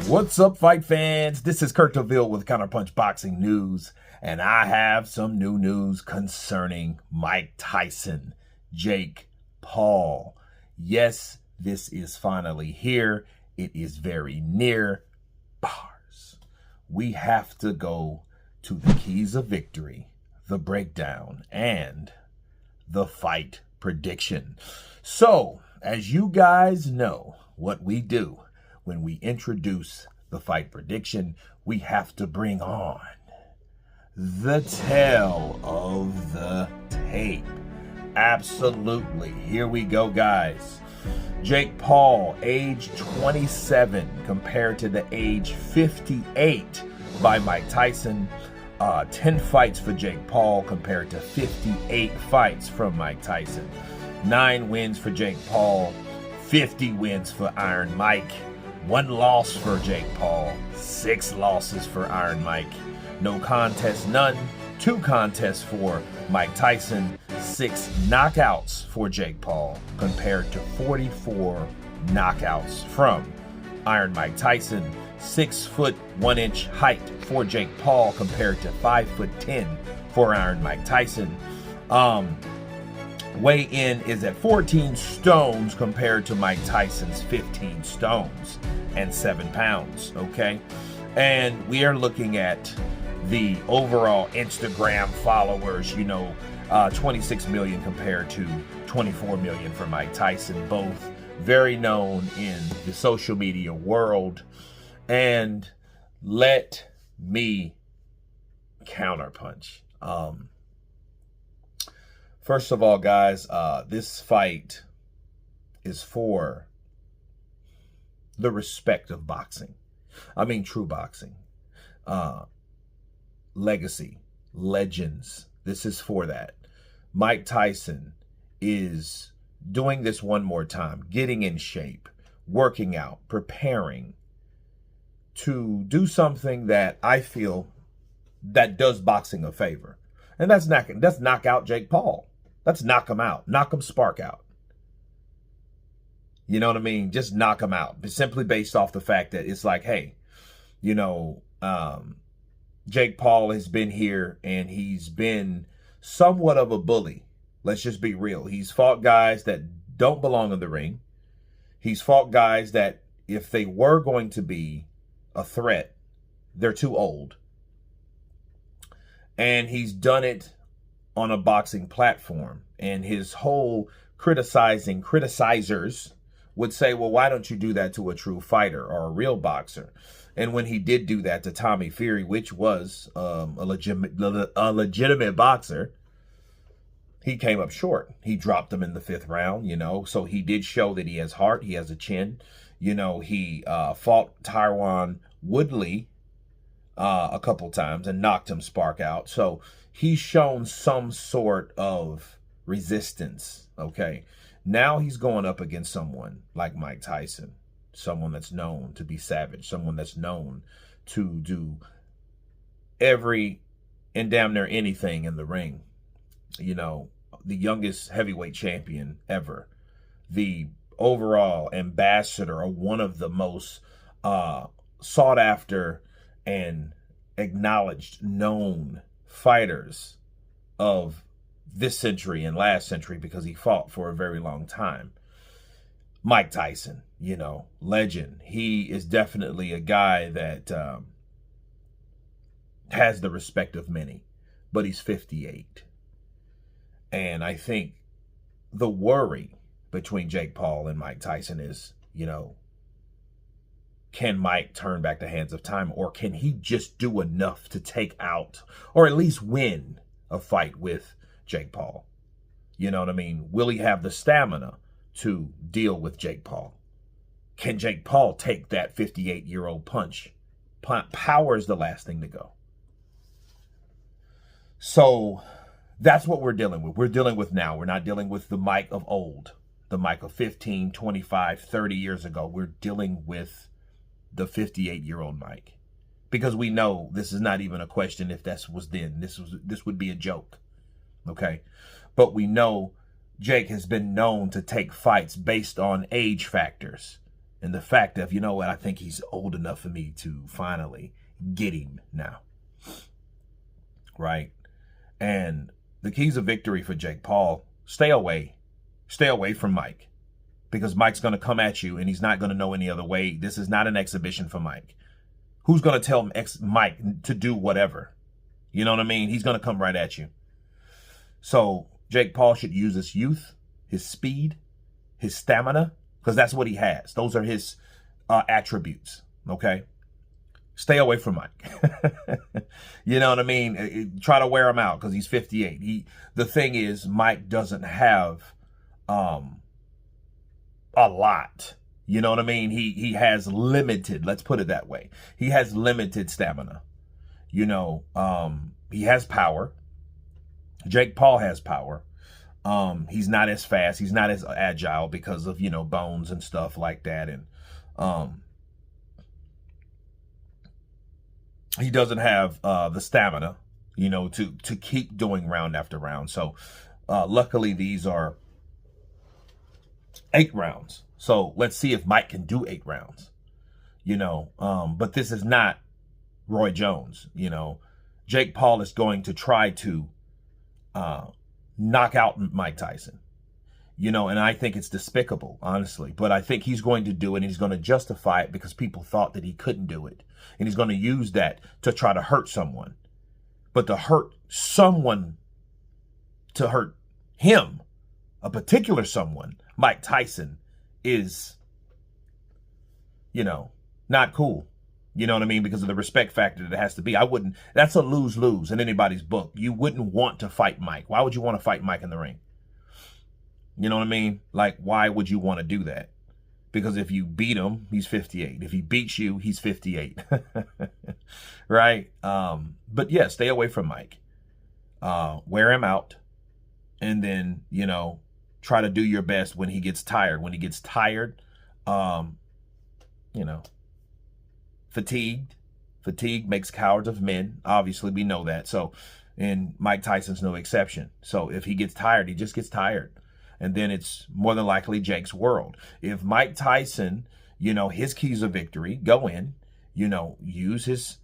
What's up, fight fans? This is Kurt DeVille with Counterpunched Boxing News, and I have some new news concerning Mike Tyson, Jake Paul. Yes, this is finally here. It is very near. Bars. We have to go to the keys of victory, the breakdown, and the fight prediction. So, as you guys know, what we do when we introduce the fight prediction, we have to bring on the tale of the tape. Absolutely. Here we go, guys. Jake Paul, age 27, compared to the age 58 by Mike Tyson. 10 fights for Jake Paul compared to 58 fights from Mike Tyson. 9 wins for Jake Paul, 50 wins for Iron Mike. 1 loss for Jake Paul, 6 losses for Iron Mike. No contest, none. 2 contests for Mike Tyson, 6 knockouts for Jake Paul, compared to 44 knockouts from Iron Mike Tyson. 6 foot 1 inch height for Jake Paul compared to 5'10" for Iron Mike Tyson. Weigh-in is at 14 stones compared to Mike Tyson's 15 stones and 7 pounds, okay? And we are looking at the overall Instagram followers, 26 million compared to 24 million for Mike Tyson, both very known in the social media world. And let me counterpunch. First of all, guys, this fight is for the respect of boxing. I mean, true boxing. Legacy, legends. This is for that. Mike Tyson is doing this one more time, getting in shape, working out, preparing to do something that I feel that does boxing a favor. And that's knock out Jake Paul. Let's knock him out. Knock him spark out. You know what I mean? Just knock him out. But simply based off the fact that it's like, hey, Jake Paul has been here and he's been somewhat of a bully. Let's just be real. He's fought guys that don't belong in the ring. He's fought guys that if they were going to be a threat, they're too old. And he's done it on a boxing platform. And his whole criticizers would say, well, why don't you do that to a true fighter or a real boxer? And when he did do that to Tommy Fury, which was a legitimate boxer, he came up short. He dropped him in the 5th round, so he did show that he has heart, he has a chin. He fought Tyron Woodley a couple times and knocked him spark out. So he's shown some sort of resistance, okay? Now he's going up against someone like Mike Tyson, someone that's known to be savage, someone that's known to do every and damn near anything in the ring. The youngest heavyweight champion ever, the overall ambassador, or one of the most sought after and acknowledged, known fighters of this century and last century, because he fought for a very long time. Mike Tyson, legend. He is definitely a guy that has the respect of many, but he's 58. And I think the worry between Jake Paul and Mike Tyson is, can Mike turn back the hands of time, or can he just do enough to take out or at least win a fight with Jake Paul? You know what I mean? Will he have the stamina to deal with Jake Paul? Can Jake Paul take that 58-year-old punch? Power is the last thing to go. So that's what we're dealing with. We're dealing with now. We're not dealing with the Mike of old, the Mike of 15, 25, 30 years ago. We're dealing with the 58-year-old Mike, because we know this is not even a question if that was then. This would be a joke, okay? But we know Jake has been known to take fights based on age factors. And the fact of, you know what, I think he's old enough for me to finally get him now. Right? And the keys of victory for Jake Paul, stay away. Stay away from Mike. Because Mike's going to come at you and he's not going to know any other way. This is not an exhibition for Mike. Who's going to tell Mike to do whatever? You know what I mean? He's going to come right at you. So Jake Paul should use his youth, his speed, his stamina, because that's what he has. Those are his attributes, okay? Stay away from Mike. You know what I mean? Try to wear him out because he's 58. The thing is, Mike doesn't have a lot. You know what I mean? He has limited, let's put it that way. He has limited stamina. You know, he has power. Jake Paul has power. He's not as fast. He's not as agile because of, you know, bones and stuff like that. And he doesn't have the stamina, you know, to keep doing round after round. So luckily these are 8 rounds. So let's see if Mike can do 8 rounds, you know. But this is not Roy Jones, you know. Jake Paul is going to try to knock out Mike Tyson, you know, and I think it's despicable, honestly, but I think he's going to do it and he's going to justify it because people thought that he couldn't do it. And he's going to use that to try to hurt someone. But to hurt someone, to hurt him, a particular someone, Mike Tyson, is, you know, not cool. You know what I mean? Because of the respect factor that it has to be. That's a lose-lose in anybody's book. You wouldn't want to fight Mike. Why would you want to fight Mike in the ring? You know what I mean? Like, why would you want to do that? Because if you beat him, he's 58. If he beats you, he's 58. Right? But yeah, stay away from Mike. Wear him out. And then, you know, try to do your best when he gets tired. When he gets tired, you know, Fatigue makes cowards of men. Obviously, we know that. So, and Mike Tyson's no exception. So if he gets tired, he just gets tired. And then it's more than likely Jake's world. If Mike Tyson, you know, his keys of victory, go in, you know, use his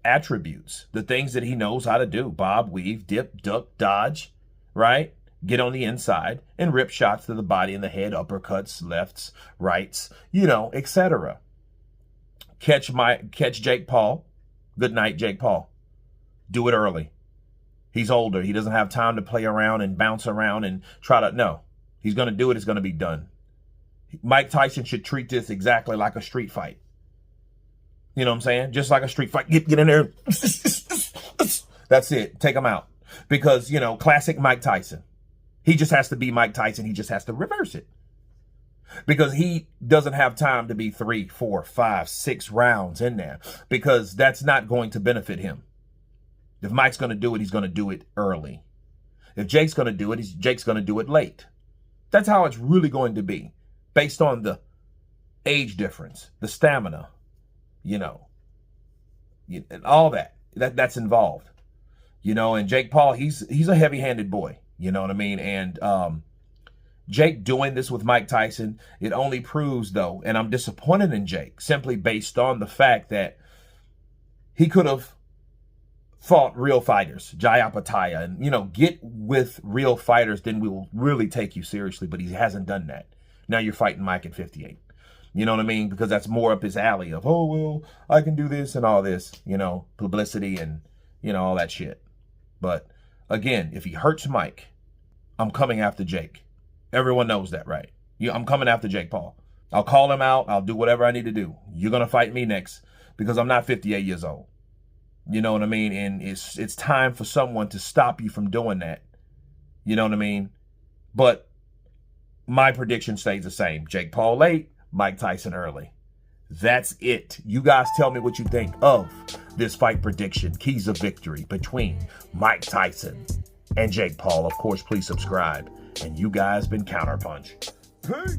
attributes, the things that he knows how to do. Bob, weave, dip, duck, dodge, right? Get on the inside and rip shots to the body and the head, uppercuts, lefts, rights, you know, etc. Catch Jake Paul. Good night, Jake Paul. Do it early. He's older. He doesn't have time to play around and bounce around and try to, no. He's going to do it. It's going to be done. Mike Tyson should treat this exactly like a street fight. You know what I'm saying? Just like a street fight. Get in there. That's it. Take him out. Because, you know, classic Mike Tyson. He just has to be Mike Tyson. He just has to reverse it. Because he doesn't have time to be 3, 4, 5, 6 rounds in there. Because that's not going to benefit him. If Mike's going to do it, he's going to do it early. If Jake's going to do it, Jake's going to do it late. That's how it's really going to be. Based on the age difference, the stamina, you know, and all that's involved. You know, and Jake Paul, he's a heavy-handed boy. You know what I mean? And Jake doing this with Mike Tyson, it only proves, though, and I'm disappointed in Jake, simply based on the fact that he could have fought real fighters, Jai Apataya, and, you know, get with real fighters, then we will really take you seriously, but he hasn't done that. Now you're fighting Mike at 58. You know what I mean? Because that's more up his alley of, oh, well, I can do this and all this, you know, publicity and, you know, all that shit. But, again, if he hurts Mike, I'm coming after Jake. Everyone knows that, right? I'm coming after Jake Paul. I'll call him out. I'll do whatever I need to do. You're going to fight me next because I'm not 58 years old. You know what I mean? And it's time for someone to stop you from doing that. You know what I mean? But my prediction stays the same. Jake Paul late, Mike Tyson early. That's it. You guys tell me what you think of this fight prediction, keys of victory between Mike Tyson and Jake Paul. Of course, please subscribe. And you guys been Counterpunched. Peace.